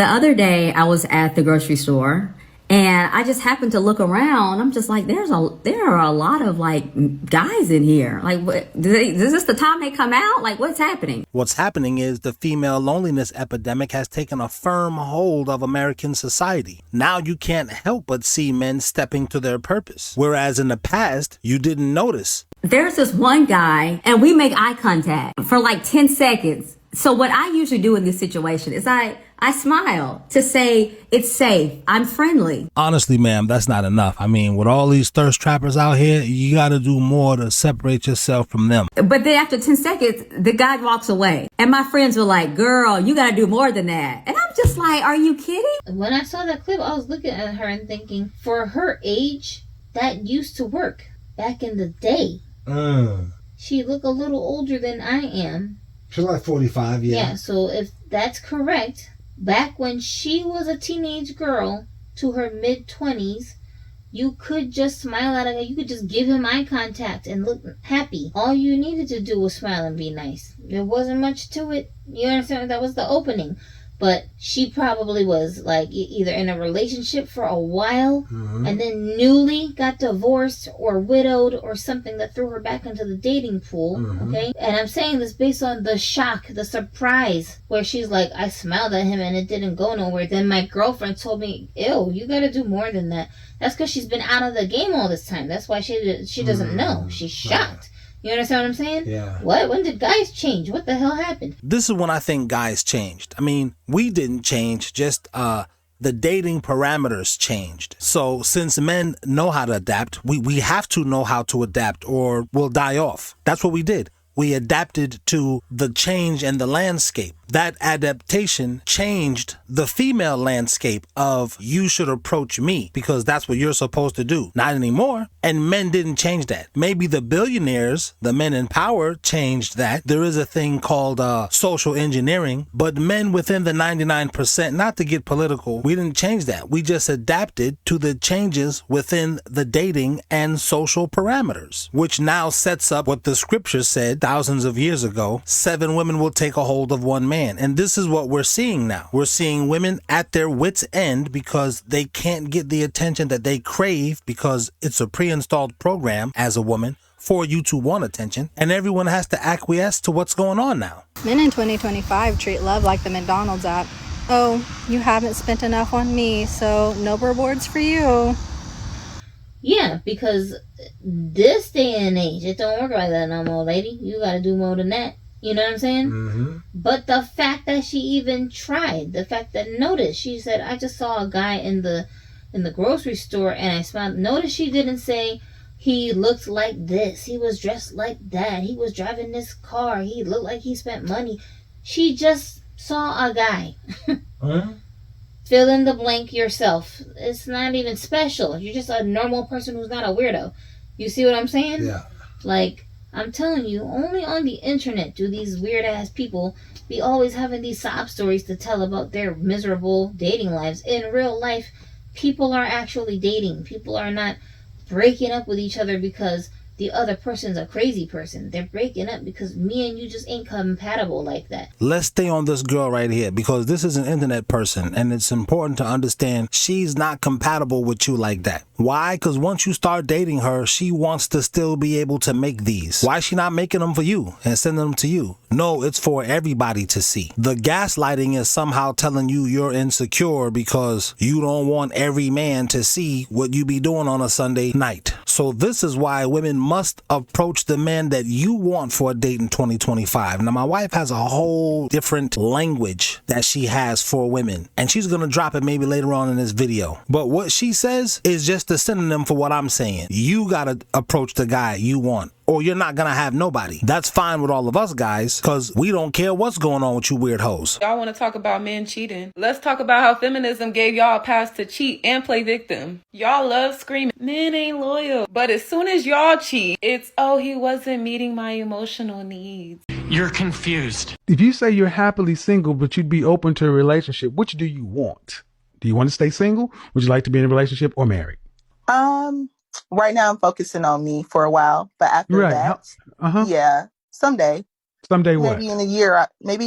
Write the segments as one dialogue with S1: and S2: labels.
S1: The other day I was at the grocery store and I just happened to look around. I'm just like, there are a lot of like guys in here. Like, is this the time they come out? Like, what's happening?
S2: What's happening is the female loneliness epidemic has taken a firm hold of American society. Now you can't help but see men stepping to their purpose. Whereas in the past, you didn't notice.
S1: There's this one guy and we make eye contact for like 10 seconds. So what I usually do in this situation is I smile to say it's safe. I'm friendly.
S2: Honestly, ma'am, that's not enough. I mean, with all these thirst trappers out here, you got to do more to separate yourself from them.
S1: But then after 10 seconds, the guy walks away. And my friends were like, girl, you got to do more than that. And I'm just like, are you kidding?
S3: When I saw that clip, I was looking at her and thinking, for her age, that used to work back in the day. She looked a little older than I am.
S4: She's like 45, yeah.
S3: Yeah, so if that's correct, back when she was a teenage girl to her mid-20s, you could just smile at him. You could just give him eye contact and look happy. All you needed to do was smile and be nice. There wasn't much to it. You understand? That was the opening. But she probably was like either in a relationship for a while and then newly got divorced or widowed or something that threw her back into the dating pool. Okay. And I'm saying this based on the shock, the surprise, where she's like, I smiled at him and it didn't go nowhere. Then my girlfriend told me, ew, you got to do more than that. That's because she's been out of the game all this time. That's why she doesn't know. She's shocked. You understand what I'm saying?
S4: Yeah.
S3: What? When did guys change? What the hell happened?
S2: This is when I think guys changed. I mean, we didn't change, just the dating parameters changed. So since men know how to adapt, we have to know how to adapt or we'll die off. That's what we did. We adapted to the change in the landscape. That adaptation changed the female landscape of you should approach me because that's what you're supposed to do. Not anymore. And men didn't change that. Maybe the billionaires, the men in power, changed that. There is a thing called social engineering, but men within the 99%, not to get political, we didn't change that. We just adapted to the changes within the dating and social parameters, which now sets up what the scripture said thousands of years ago. 7 women will take a hold of one man. And this is what we're seeing now. We're seeing women at their wits' end because they can't get the attention that they crave because it's a pre-installed program as a woman for you to want attention. And everyone has to acquiesce to what's going on now.
S5: Men in 2025 treat love like the McDonald's app. Oh, you haven't spent enough on me, so no rewards for you.
S3: Yeah, because this day and age, it don't work like that no more, lady. You got to do more than that. You know what I'm saying? But the fact that she even tried, the fact that, notice, she said, I just saw a guy in the grocery store and I smiled. Notice she didn't say he looked like this, he was dressed like that, he was driving this car, he looked like he spent money. She just saw a guy. Fill in the blank yourself. It's not even special. You're just a normal person who's not a weirdo. You see what I'm saying?
S4: Yeah.
S3: Like, I'm telling you, only on the internet do these weird ass people be always having these sob stories to tell about their miserable dating lives. In real life, people are actually dating. People are not breaking up with each other because the other person's a crazy person. They're breaking up because me and you just ain't compatible like that.
S2: Let's stay on this girl right here because this is an internet person and it's important to understand she's not compatible with you like that. Why? Because once you start dating her, she wants to still be able to make these. Why is she not making them for you and sending them to you? No, it's for everybody to see. The gaslighting is somehow telling you you're insecure because you don't want every man to see what you be doing on a Sunday night. So this is why women must approach the men that you want for a date in 2025. Now, my wife has a whole different language that she has for women, and she's going to drop it maybe later on in this video. But what she says is just a synonym for what I'm saying. You got to approach the guy you want, or you're not gonna have nobody. That's fine with all of us guys, because we don't care what's going on with you weird hoes.
S6: Y'all want to talk about men cheating? Let's talk about how feminism gave y'all a pass to cheat and play victim. Y'all love screaming, men ain't loyal. But as soon as y'all cheat, it's, oh, he wasn't meeting my emotional needs.
S7: You're confused.
S8: If you say you're happily single, but you'd be open to a relationship, which do you want? Do you want to stay single? Would you like to be in a relationship or married?
S9: Right now I'm focusing on me for a while, but after that, yeah, someday.
S8: Someday what?
S7: Maybe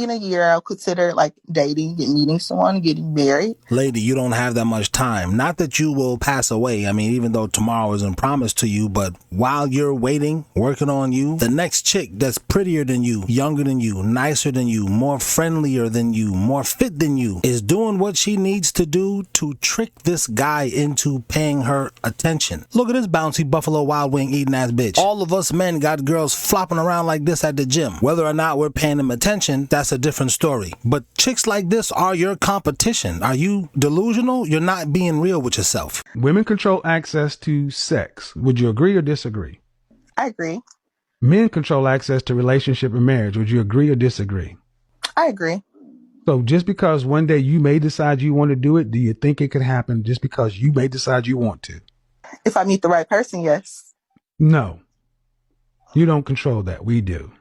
S7: in a year, I'll consider like dating, meeting someone, getting married.
S2: Lady, you don't have that much time. Not that you will pass away. I mean, even though tomorrow isn't promised to you, but while you're waiting, working on you, the next chick that's prettier than you, younger than you, nicer than you, more friendlier than you, more fit than you, is doing what she needs to do to trick this guy into paying her attention. Look at this bouncy Buffalo Wild Wing eating ass bitch. All of us men got girls flopping around like this at the gym. Whether or not we're paying them attention, that's a different story. But chicks like this are your competition. Are you delusional? You're not being real with yourself.
S8: Women control access to sex. Would you agree or disagree?
S7: I agree.
S8: Men control access to relationship and marriage. Would you agree or disagree?
S7: I agree.
S8: So just because one day you may decide you want to do it, do you think it could happen just because you may decide you want to?
S7: If I meet the right person, yes.
S8: No. You don't control that. We do.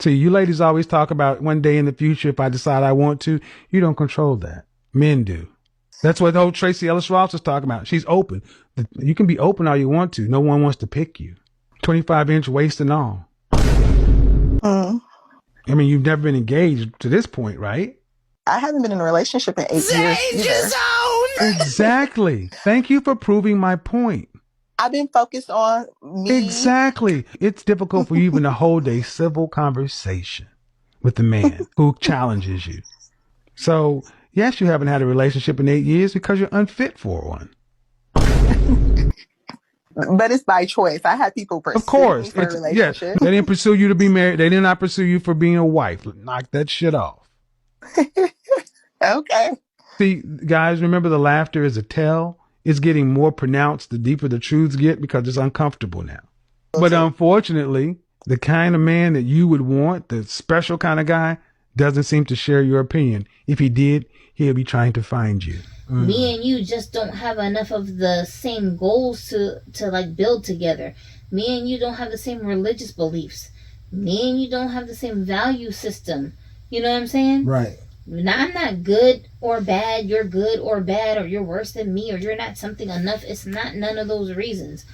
S8: See, you ladies always talk about one day in the future, if I decide I want to. You don't control that. Men do. That's what the whole Tracy Ellis Ross is talking about. She's open. You can be open all you want to. No one wants to pick you. 25-inch waist and all.
S7: Mm.
S8: I mean, you've never been engaged to this point, right?
S7: I haven't been in a relationship in 8 years either.
S8: Exactly. Thank you for proving my point.
S7: I've been focused on me.
S8: Exactly. It's difficult for you even to hold a civil conversation with a man who challenges you. So, yes, you haven't had a relationship in 8 years because you're unfit for one.
S7: But it's by choice. I had people pursue
S8: Of course.
S7: me for a
S8: Yes,
S7: relationship.
S8: they didn't pursue you to be married. They did not pursue you for being a wife. Knock that shit off.
S7: Okay.
S8: See, guys, remember the laughter is a tell. It's getting more pronounced the deeper the truths get because it's uncomfortable now. But unfortunately, the kind of man that you would want, the special kind of guy, doesn't seem to share your opinion. If he did, he'll be trying to find you.
S3: Me and you just don't have enough of the same goals to like build together. Me and you don't have the same religious beliefs. Me and you don't have the same value system. You know what I'm saying?
S4: Right.
S3: I'm not good or bad. You're good or bad, or you're worse than me, or you're not something enough. It's not none of those reasons.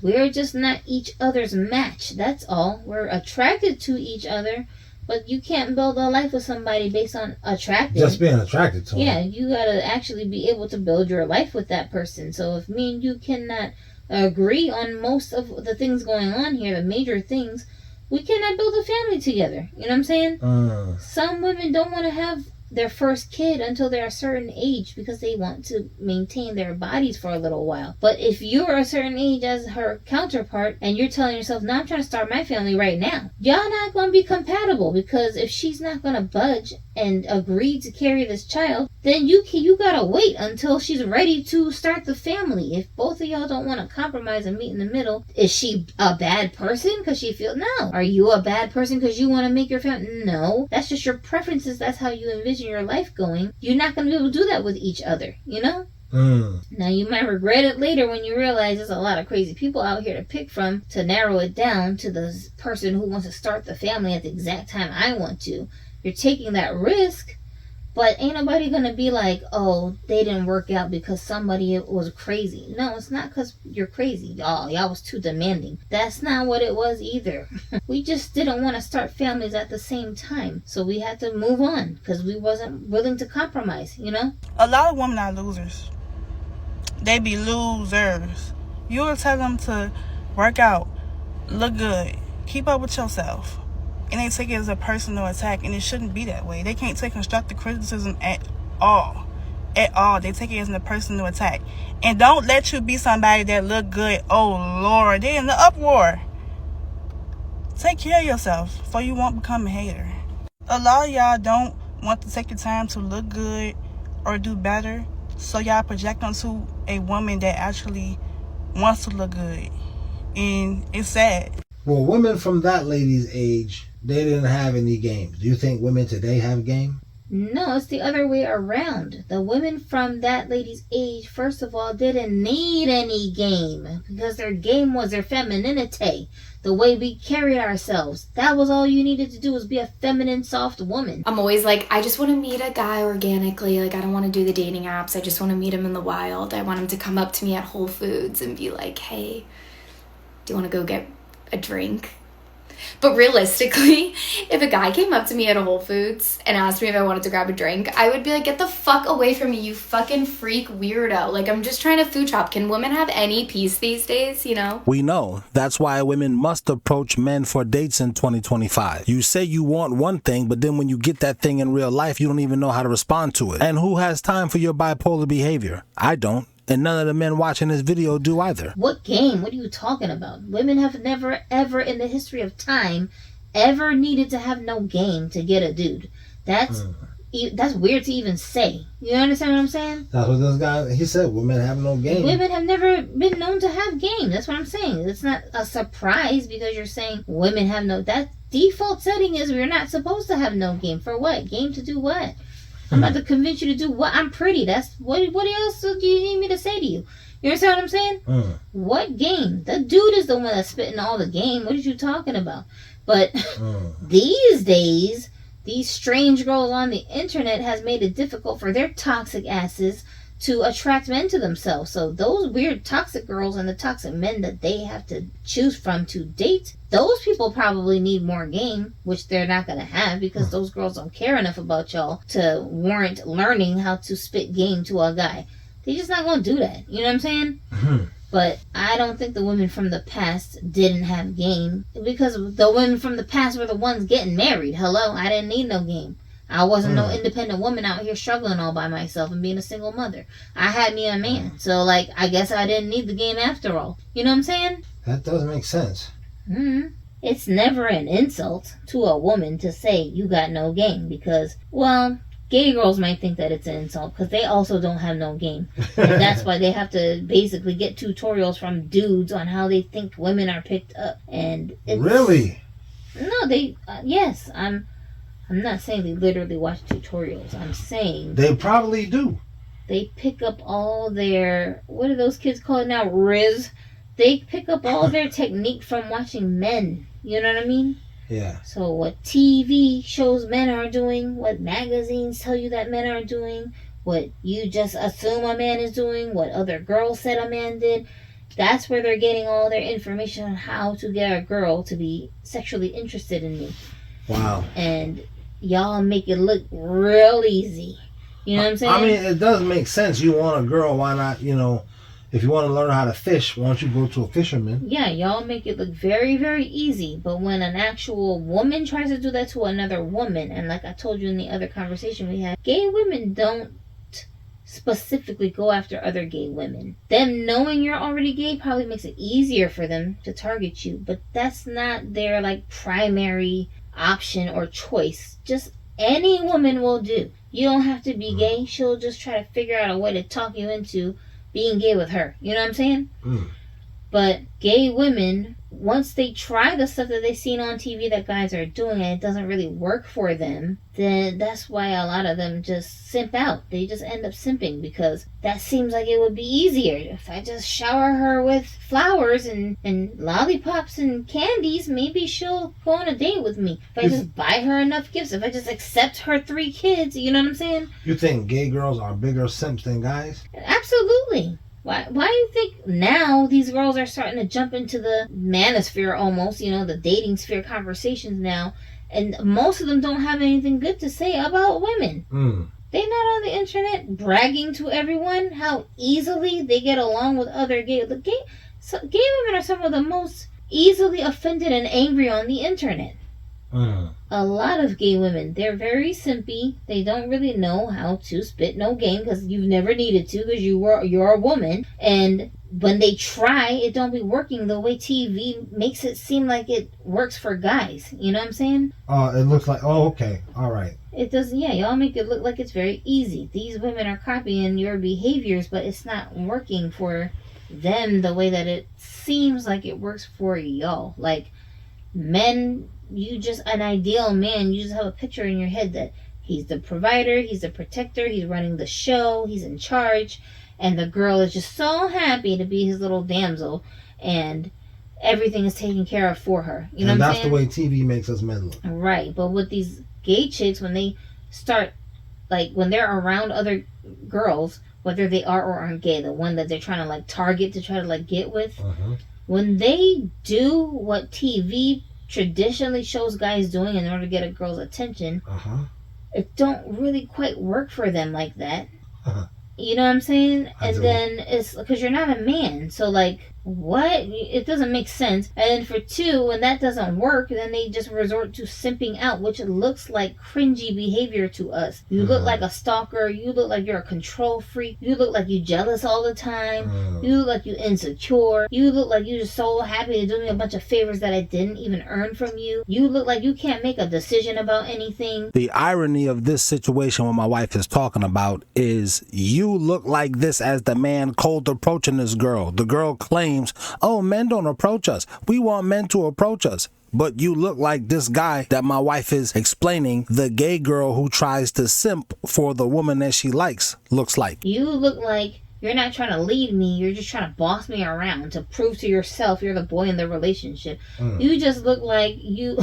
S3: We're just not each other's match. That's all. We're attracted to each other, but you can't build a life with somebody based on attracted.
S4: Just being attracted to him.
S3: Yeah, you gotta actually be able to build your life with that person. So if me and you cannot agree on most of the things going on here, the major things, we cannot build a family together. You know what I'm saying? Some women don't want to have their first kid until they're a certain age because they want to maintain their bodies for a little while. But if you're a certain age as her counterpart and you're telling yourself, no, I'm trying to start my family right now, y'all not going to be compatible, because if she's not going to budge and agree to carry this child, then you gotta wait until she's ready to start the family. If both of y'all don't want to compromise and meet in the middle, is she a bad person because she feels? No. Are you a bad person because you want to make your family? No. That's just your preferences. That's how you envision your life going. You're not going to be able to do that with each other, you know? Now you might regret it later when you realize there's a lot of crazy people out here to pick from to narrow it down to the person who wants to start the family at the exact time I want to. You're taking that risk, but ain't nobody gonna be like, oh, they didn't work out because somebody was crazy. No, it's not because you're crazy. Y'all was too demanding. That's not what it was either. We just didn't want to start families at the same time, so we had to move on because we wasn't willing to compromise, you know?
S9: A lot of women are losers. They be losers. You will tell them to work out, look good, keep up with yourself, and they take it as a personal attack, and it shouldn't be that way. They can't take constructive criticism at all. At all. They take it as a personal attack. And don't let you be somebody that look good. Oh, Lord, they're in the uproar. Take care of yourself before you won't become a hater. A lot of y'all don't want to take the time to look good or do better, so y'all project onto a woman that actually wants to look good. And it's sad.
S4: Well, women from that lady's age, they didn't have any game. Do you think women today have game?
S3: No, it's the other way around. The women from that lady's age, first of all, didn't need any game because their game was their femininity, the way we carried ourselves. That was all you needed to do, was be a feminine, soft woman.
S10: I'm always like, I just want to meet a guy organically. Like, I don't want to do the dating apps. I just want to meet him in the wild. I want him to come up to me at Whole Foods and be like, hey, do you want to go get a drink? But realistically, if a guy came up to me at a Whole Foods and asked me if I wanted to grab a drink, I would be like, get the fuck away from me, you fucking freak weirdo. Like, I'm just trying to food shop. Can women have any peace these days, you know?
S2: We know. That's why women must approach men for dates in 2025. You say you want one thing, but then when you get that thing in real life, you don't even know how to respond to it. And who has time for your bipolar behavior? I don't. And none of the men watching this video do either.
S3: What game? What are you talking about? Women have never, ever in the history of time ever needed to have no game to get a dude. That's weird to even say. You understand what I'm saying?
S4: That's what this guy, he said, women have no game.
S3: Women have never been known to have game. That's what I'm saying. It's not a surprise because you're saying women have no... That default setting is we're not supposed to have no game. For what? Game to do what? I'm about to convince you to do what? I'm pretty. That's what else do you need me to say to you? You understand what I'm saying? What game? The dude is the one that's spitting all the game. What are you talking about? But these days, these strange girls on the internet has made it difficult for their toxic asses to attract men to themselves. So those weird toxic girls and the toxic men that they have to choose from to date, those people probably need more game, which they're not going to have because those girls don't care enough about y'all to warrant learning how to spit game to a guy. They're just not going to do that. You know what I'm saying? But I don't think the women from the past didn't have game because the women from the past were the ones getting married. Hello? I didn't need no game. I wasn't no independent woman out here struggling all by myself and being a single mother. I had me a man. So, like, I guess I didn't need the game after all. You know what I'm saying?
S4: That does make sense.
S3: It's never an insult to a woman to say you got no game because, well, gay girls might think that it's an insult because they also don't have no game. And that's why they have to basically get tutorials from dudes on how they think women are picked up. And it's...
S4: Really?
S3: No, they... yes, I'm not saying they literally watch tutorials. I'm saying...
S4: They probably do.
S3: They pick up all their... What are those kids called now? Riz. They pick up all their technique from watching men. You know what I mean?
S4: Yeah.
S3: So what TV shows men are doing, what magazines tell you that men are doing, what you just assume a man is doing, what other girls said a man did, that's where they're getting all their information on how to get a girl to be sexually interested in me.
S4: Wow.
S3: And y'all make it look real easy. You know what I'm saying?
S4: I mean, it does make sense. You want a girl, why not, you know, if you want to learn how to fish, why don't you go to a fisherman?
S3: Yeah, y'all make it look very, very easy. But when an actual woman tries to do that to another woman, and like I told you in the other conversation we had, gay women don't specifically go after other gay women. Them knowing you're already gay probably makes it easier for them to target you, but that's not their like primary option or choice. Just any woman will do. You don't have to be gay. She'll just try to figure out a way to talk you into being gay with her. You know what I'm saying? But gay women, once they try the stuff that they've seen on TV that guys are doing and it doesn't really work for them, then that's why a lot of them just simp out. They just end up simping because that seems like it would be easier. If I just shower her with flowers and lollipops and candies, maybe she'll go on a date with me. If I just buy her enough gifts, if I just accept her 3 kids, you know what I'm saying?
S4: You think gay girls are bigger simps than guys?
S3: Absolutely. Why do you think now these girls are starting to jump into the manosphere almost, you know, the dating sphere conversations now, and most of them don't have anything good to say about women. They're not on the internet bragging to everyone how easily they get along with other gay women are some of the most easily offended and angry on the internet. A lot of gay women, they're very simpy. They don't really know how to spit no game because you've never needed to because you're a woman. And when they try, it don't be working the way TV makes it seem like it works for guys. You know what I'm saying?
S4: It looks like, okay, all right.
S3: It doesn't, y'all make it look like it's very easy. These women are copying your behaviors, but it's not working for them the way that it seems like it works for y'all. Like, men, an ideal man, you just have a picture in your head that he's the provider, he's the protector, he's running the show, he's in charge, and the girl is just so happy to be his little damsel, and everything is taken care of for her. You know what I'm saying?
S4: And that's the way TV makes us men look.
S3: Right, but with these gay chicks, when they start, like, when they're around other girls, whether they are or aren't gay, the one that they're trying to, like, target to try to, like, get with, when they do what TV traditionally shows guys doing in order to get a girl's attention, it don't really quite work for them like that. You know what I'm saying? And then it's because you're not a man, so like, what? It doesn't make sense. And then for two, when that doesn't work, then they just resort to simping out, which looks like cringy behavior to us. You look like a stalker. You look like you're a control freak. You look like you jealous all the time. You look like you insecure. You look like you're just so happy to do me a bunch of favors that I didn't even earn from you. You look like you can't make a decision about anything.
S2: The irony of this situation, what my wife is talking about, is you look like this as the man cold approaching this girl. The girl claims, oh, men don't approach us. We want men to approach us. But you look like this guy that my wife is explaining, the gay girl who tries to simp for the woman that she likes looks like.
S3: You look like you're not trying to lead me. You're just trying to boss me around to prove to yourself you're the boy in the relationship. You just look like you...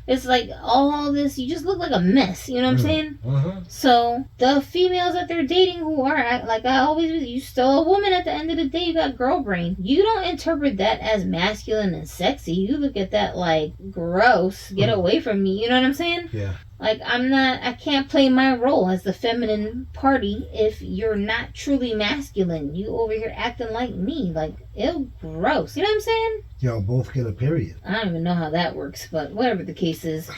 S3: It's like all this, you just look like a mess, you know what I'm saying? So, the females that they're dating who are, like I always, you still a woman at the end of the day, you got girl brain. You don't interpret that as masculine and sexy. You look at that like, gross, get away from me, you know what I'm saying?
S4: Yeah.
S3: Like, I can't play my role as the feminine party if you're not truly masculine. You over here acting like me. Like, ew, gross. You know what I'm saying?
S4: Y'all both get a period.
S3: I don't even know how that works, but whatever the case is,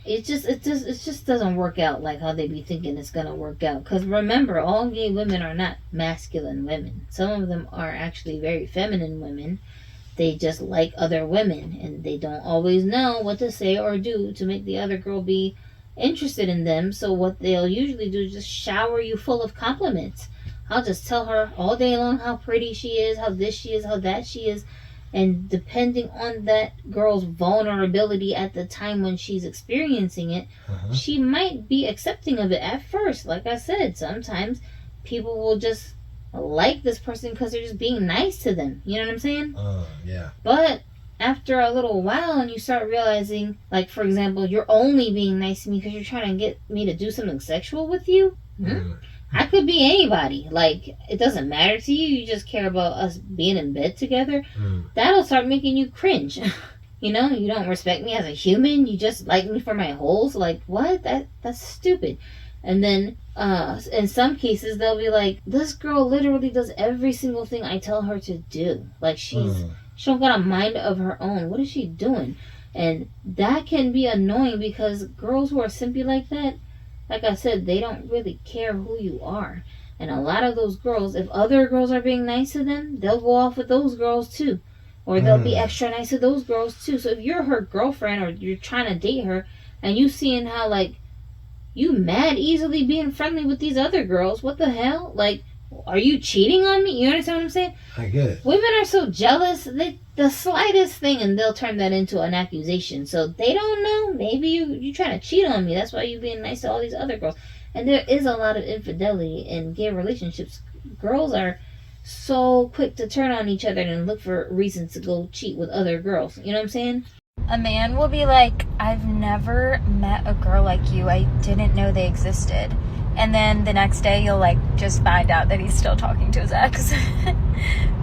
S3: it just doesn't work out like how they be thinking it's gonna work out. Because remember, all gay women are not masculine women. Some of them are actually very feminine women. They just like other women, and they don't always know what to say or do to make the other girl be interested in them. So what they'll usually do is just shower you full of compliments. I'll just tell her all day long how pretty she is, how this she is, how that she is. And depending on that girl's vulnerability at the time when she's experiencing it, she might be accepting of it at first. Like I said, sometimes people will just like this person because they're just being nice to them. You know what I'm saying?
S4: Yeah.
S3: But after a little while and you start realizing, like, for example, you're only being nice to me because you're trying to get me to do something sexual with you? I could be anybody. Like, it doesn't matter to you. You just care about us being in bed together. That'll start making you cringe. You know, you don't respect me as a human. You just like me for my holes. Like, what? That's stupid. And then, in some cases, they'll be like, this girl literally does every single thing I tell her to do. Like, she don't got a mind of her own. What is she doing? And that can be annoying because girls who are simpy like that, like I said, they don't really care who you are. And a lot of those girls, if other girls are being nice to them, they'll go off with those girls too. Or they'll be extra nice to those girls too. So if you're her girlfriend or you're trying to date her and you seeing how, like, you mad easily being friendly with these other girls, what the hell? Like, are you cheating on me? You understand what I'm saying?
S4: I get it.
S3: Women are so jealous, the slightest thing, and they'll turn that into an accusation. So they don't know. Maybe you trying to cheat on me. That's why you being nice to all these other girls. And there is a lot of infidelity in gay relationships. Girls are so quick to turn on each other and look for reasons to go cheat with other girls. You know what I'm saying?
S5: A man will be like, I've never met a girl like you. I didn't know they existed. And then the next day you'll like just find out that he's still talking to his ex.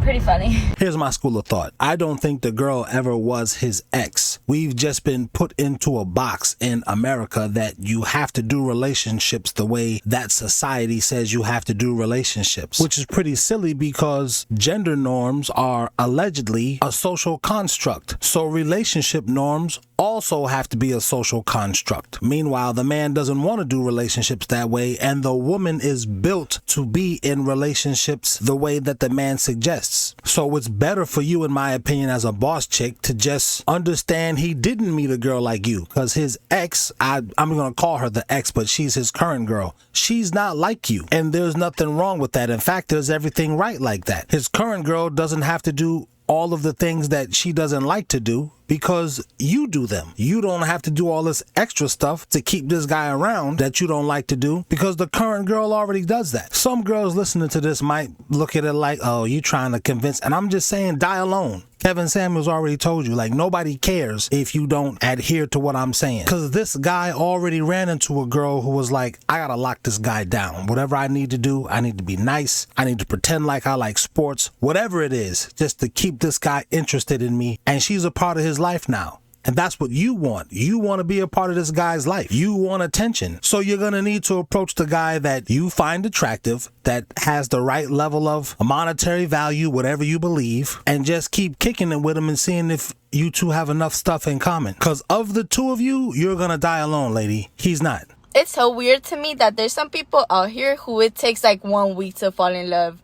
S5: Pretty funny.
S2: Here's my school of thought. I don't think the girl ever was his ex. We've just been put into a box in America that you have to do relationships the way that society says you have to do relationships, which is pretty silly because gender norms are allegedly a social construct. So relationship norms also have to be a social construct. Meanwhile, the man doesn't want to do relationships that way, and the woman is built to be in relationships the way that the man suggests. So it's better for you, in my opinion, as a boss chick, to just understand he didn't meet a girl like you, because his ex, I'm going to call her the ex, but she's his current girl. She's not like you, and there's nothing wrong with that. In fact, there's everything right like that. His current girl doesn't have to do all of the things that she doesn't like to do because you do them. You don't have to do all this extra stuff to keep this guy around that you don't like to do because the current girl already does that. Some girls listening to this might look at it like, oh, you trying to convince, and I'm just saying, die alone. Kevin Samuels already told you, like, nobody cares if you don't adhere to what I'm saying. Because this guy already ran into a girl who was like, I gotta lock this guy down. Whatever I need to do, I need to be nice. I need to pretend like I like sports. Whatever it is, just to keep this guy interested in me. And she's a part of his life now. And that's what you want. You want to be a part of this guy's life. You want attention. So you're going to need to approach the guy that you find attractive, that has the right level of monetary value, whatever you believe, and just keep kicking it with him and seeing if you two have enough stuff in common. Because of the two of you, you're going to die alone, lady. He's not.
S11: It's so weird to me that there's some people out here who it takes like 1 week to fall in love.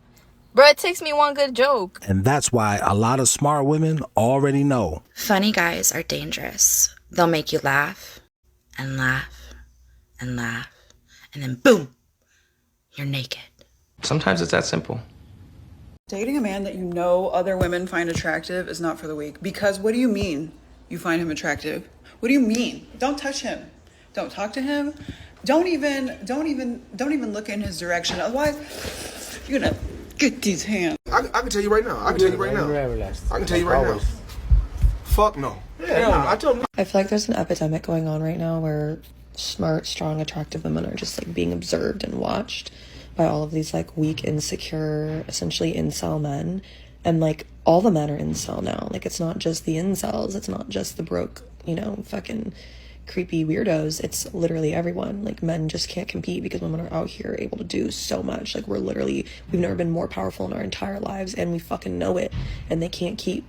S11: Bro, it takes me one good joke.
S2: And that's why a lot of smart women already know.
S12: Funny guys are dangerous. They'll make you laugh and laugh and laugh. And then boom, you're naked.
S13: Sometimes it's that simple.
S14: Dating a man that you know other women find attractive is not for the weak. Because what do you mean you find him attractive? What do you mean? Don't touch him. Don't talk to him. Don't even look in his direction. Otherwise, you're gonna get these hands.
S15: I can tell you right now. I can tell you right now. Fuck no. I feel
S16: like there's an epidemic going on right now where smart, strong, attractive women are just like being observed and watched by all of these like weak, insecure, essentially incel men. And like all the men are incel now. Like it's not just the incels. It's not just the broke, fucking creepy weirdos. It's literally everyone. Like men just can't compete because women are out here able to do so much. Like we've never been more powerful in our entire lives, and we fucking know it. And they can't keep,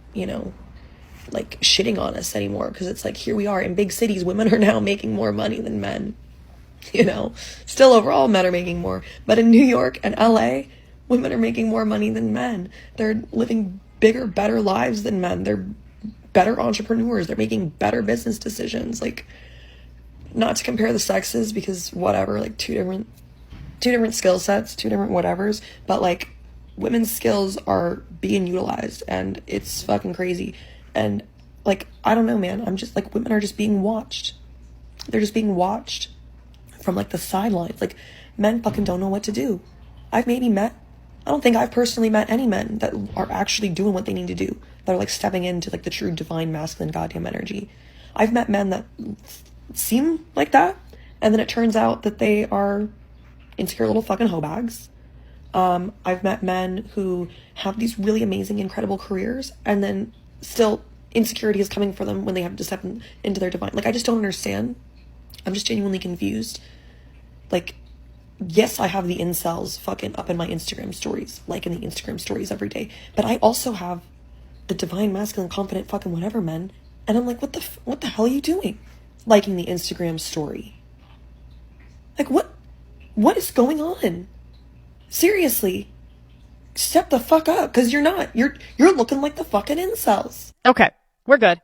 S16: like shitting on us anymore, because it's like, here we are in big cities, women are now making more money than men. Still overall men are making more, but in New York and LA, women are making more money than men. They're living bigger, better lives than men. They're better entrepreneurs. They're making better business decisions. Like, not to compare the sexes, because whatever, like two different skill sets, two different whatevers, but like women's skills are being utilized, and it's fucking crazy. And like, I don't know, man, I'm just like, women are just being watched. They're just being watched from like the sidelines. Like, men fucking don't know what to do. I don't think I've personally met any men that are actually doing what they need to do, that are like stepping into like the true divine masculine goddamn energy. I've met men that seem like that, and then it turns out that they are insecure little fucking hoe bags. I've met men who have these really amazing, incredible careers, and then still insecurity is coming for them when they have to step into their divine. Like, I just don't understand. I'm just genuinely confused. Like, yes, I have the incels fucking up in my Instagram stories, liking the Instagram stories every day, but I also have the divine masculine confident fucking whatever men, and I'm like, what the hell are you doing liking the Instagram story? Like, what is going on? Seriously, step the fuck up, because you're looking like the fucking incels.
S17: Okay, we're good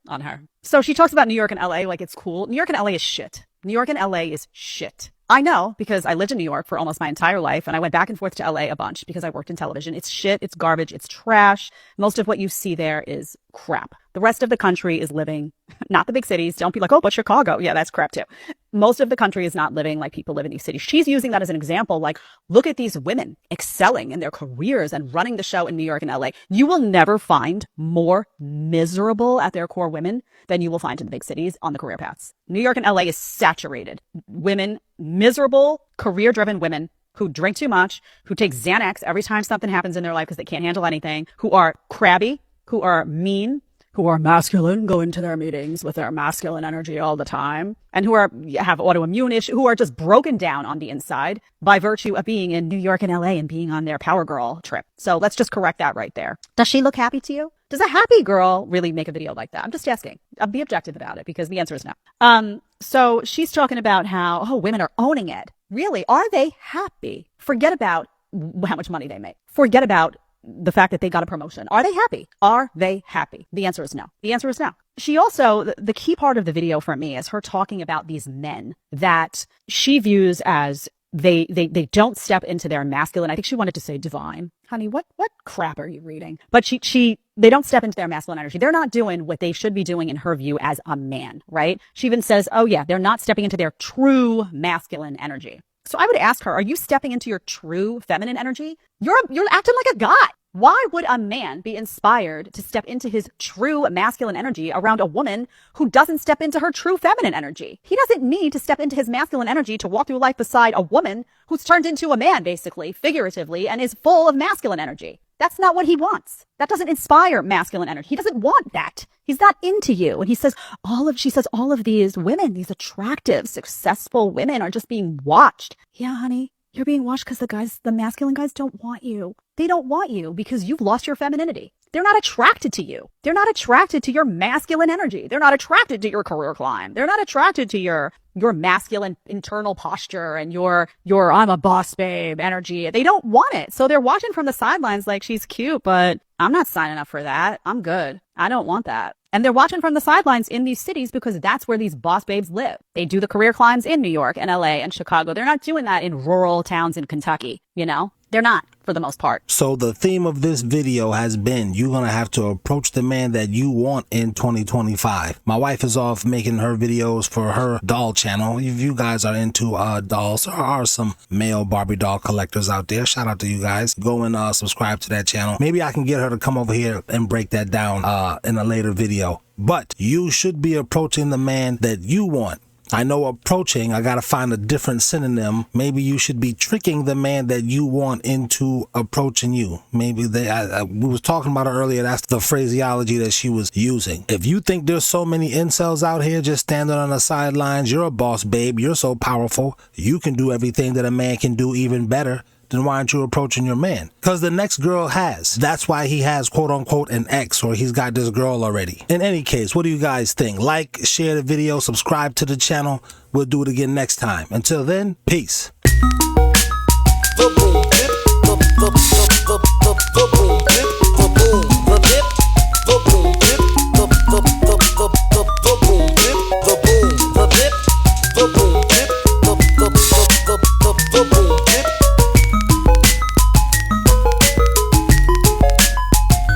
S17: on her. So she talks about New York and LA like it's cool. New York and LA is shit. New York and LA is shit. I know, because I lived in New York for almost my entire life, and I went back and forth to LA a bunch because I worked in television. It's shit, it's garbage, it's trash. Most of what you see there is crap. The rest of the country is living, not the big cities. Don't be like, oh, but Chicago. Yeah, that's crap too. Most of the country is not living like people live in these cities. She's using that as an example. Like, look at these women excelling in their careers and running the show in New York and LA. You will never find more miserable at their core women than you will find in the big cities on the career paths. New York and LA is saturated. Women, miserable, career-driven women who drink too much, who take Xanax every time something happens in their life because they can't handle anything, who are crabby, who are mean, who are masculine, go into their meetings with their masculine energy all the time, and who have autoimmune issues, who are just broken down on the inside by virtue of being in New York and LA and being on their Power Girl trip. So let's just correct that right there. Does she look happy to you? Does a happy girl really make a video like that? I'm just asking. I'll be objective about it, because the answer is no. So she's talking about how, women are owning it. Really? Are they happy? Forget about how much money they make. Forget about the fact that they got a promotion. Are they happy? Are they happy? The answer is no. The answer is no. She also, the key part of the video for me is her talking about these men that she views as they don't step into their masculine. I think she wanted to say divine. Honey, what crap are you reading? But they don't step into their masculine energy. They're not doing what they should be doing in her view as a man, right? She even says, oh yeah, they're not stepping into their true masculine energy. So I would ask her, are you stepping into your true feminine energy? You're acting like a guy. Why would a man be inspired to step into his true masculine energy around a woman who doesn't step into her true feminine energy? He doesn't need to step into his masculine energy to walk through life beside a woman who's turned into a man, basically, figuratively, and is full of masculine energy. That's not what he wants. That doesn't inspire masculine energy. He doesn't want that. He's not into you. And she says all of these women, these attractive, successful women are just being watched. Yeah, honey, you're being watched because the masculine guys don't want you. They don't want you because you've lost your femininity. They're not attracted to you. They're not attracted to your masculine energy. They're not attracted to your career climb. They're not attracted to your masculine internal posture and your I'm a boss babe energy. They don't want it. So they're watching from the sidelines like she's cute, but I'm not signing up for that. I'm good. I don't want that. And they're watching from the sidelines in these cities because that's where these boss babes live. They do the career climbs in New York and LA and Chicago. They're not doing that in rural towns in Kentucky, you know? They're not, for the most part.
S2: So the theme of this video has been, you're going to have to approach the man that you want in 2025. My wife is off making her videos for her doll channel. If you guys are into dolls, there are some male Barbie doll collectors out there. Shout out to you guys. Go and subscribe to that channel. Maybe I can get her to come over here and break that down in a later video. But you should be approaching the man that you want. I know approaching, I gotta find a different synonym. Maybe you should be tricking the man that you want into approaching you. Maybe we was talking about it earlier. That's the phraseology that she was using. If you think there's so many incels out here just standing on the sidelines, you're a boss babe, you're so powerful, you can do everything that a man can do, even better. Then why aren't you approaching your man? Because the next girl has. That's why he has quote unquote an ex, or he's got this girl already. In any case, what do you guys think? Like, share the video, subscribe to the channel. We'll do it again next time. Until then, peace. The boom.